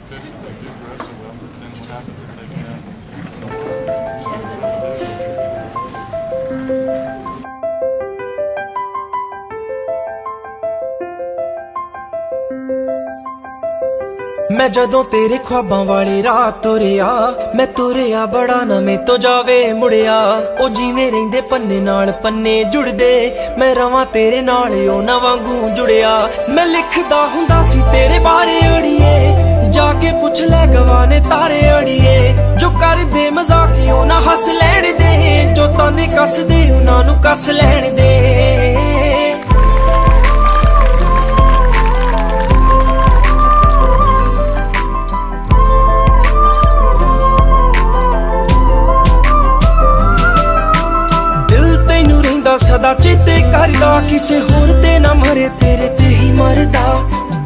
मैं जदों तेरे ख्वाबां वाली राह तुरिया, मैं तुरिया बड़ा ना मैं तो जावे मुड़िया। ओ जिवें रहिंदे पन्ने नाल पन्ने जुड़दे, मैं रवां तेरे नाल ओ ना वांगू जुड़िया। मैं लिखदा हुंदा सी तेरे बारे अड़िए, जाके पुछ ले गवाने तारे अड़िए। जो कर दे मजाकियों ना हस लैण दे, जो ताने कस दे उन्हां नूं कस लैण दे। सदा चेते करदा, किसे होर ते ना मरे तेरे ते ही मरदा।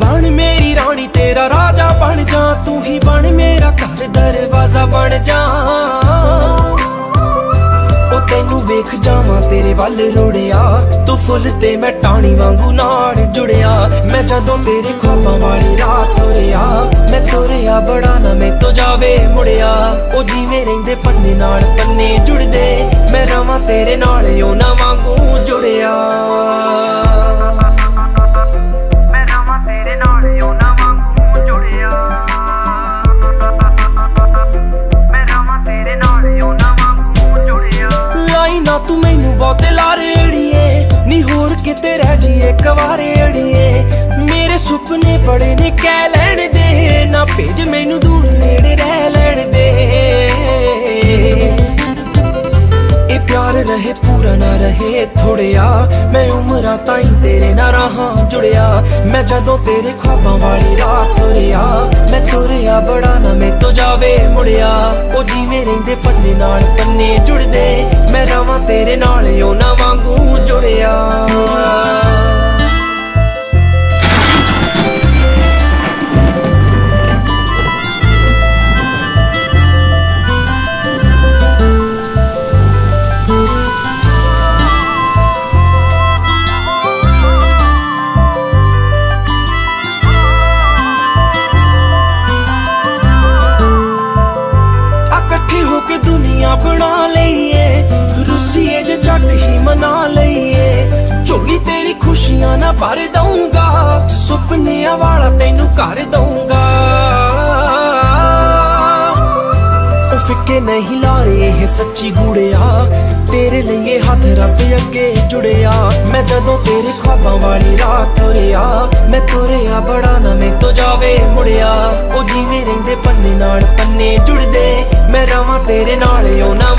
बन मेरी रानी तेरा राजा बन जा, तू ही बन मेरा घर दरवाजा बन जा। ओ तेनू वेख जावां तेरे वल रुड़िया, तू फुल ते मैं टाणी वांगू नाल जुड़िया। मैं जदों तेरे ख्वाबां वाली राह तुरिया, मैं तुरिया बड़ा ना मैं तो जावे मुड़िया। ओ जिवें रहिंदे पन्ने नाल पन्ने जुड़दे, मैं रवां तेरे नाल ओ ना वांगू जुड़िया। मैं रवां तेरे नाल ओ ना वांगू जुड़िया। मैं रवां तेरे नाल ओ ना वांगू जुड़िया। लाई ना तू मैनू बहुते लारे अड़िए, नी होर किते रह जीए कवारे अड़िए। मेरे सुपने बड़े ने कह लैण दे, ना भेज मैनू दूर नेड़े रह लैण दे। ए प्यार रहे पूरा ना रहे थोड़िया, मैं उमरां ताईं तेरे ना रहां जुड़िया। मैं जदों तेरे ख्वाबां वाली राह तुरिया, मैं तुरिया बड़ा ना मैं तो जावे मुड़िया। ओ जिवें रहिंदे पन्ने नाल पन्ने जुड़दे, मैं रवां तेरे नाल ओ ना वांगू जुड़िया। दुनिया बना लईए, रुसीए जे जट ही मना लईए। झोली तेरी खुशियां ना भर दूंगा, सुपनियां वाला तेनू कर दूंगा। फिक्के नहीं लारे ये सच्ची गुड़िया, तेरे लिए हाथ रब अगे जुड़िया। मैं जदों तेरे ख्वाबां वाली राह तुरिया, मैं तुरिया बड़ा ना मैं तो जावे मुड़िया। ओ जिवें रहिंदे पन्ने नाल पन्ने जुड़दे, मैं रवां तेरे नाल ओ ना